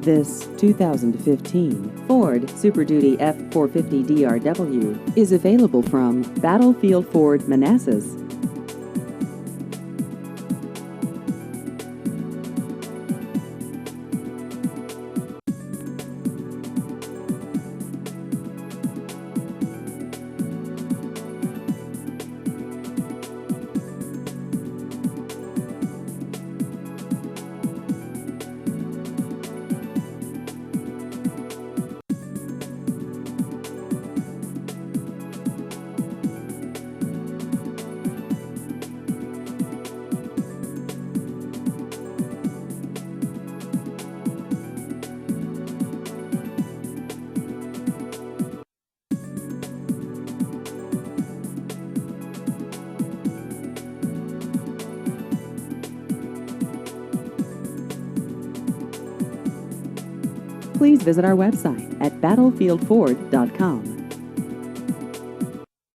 This 2015 Ford Super Duty F450 DRW is available from Battlefield Ford, Manassas. Please visit our website at battlefieldford.com.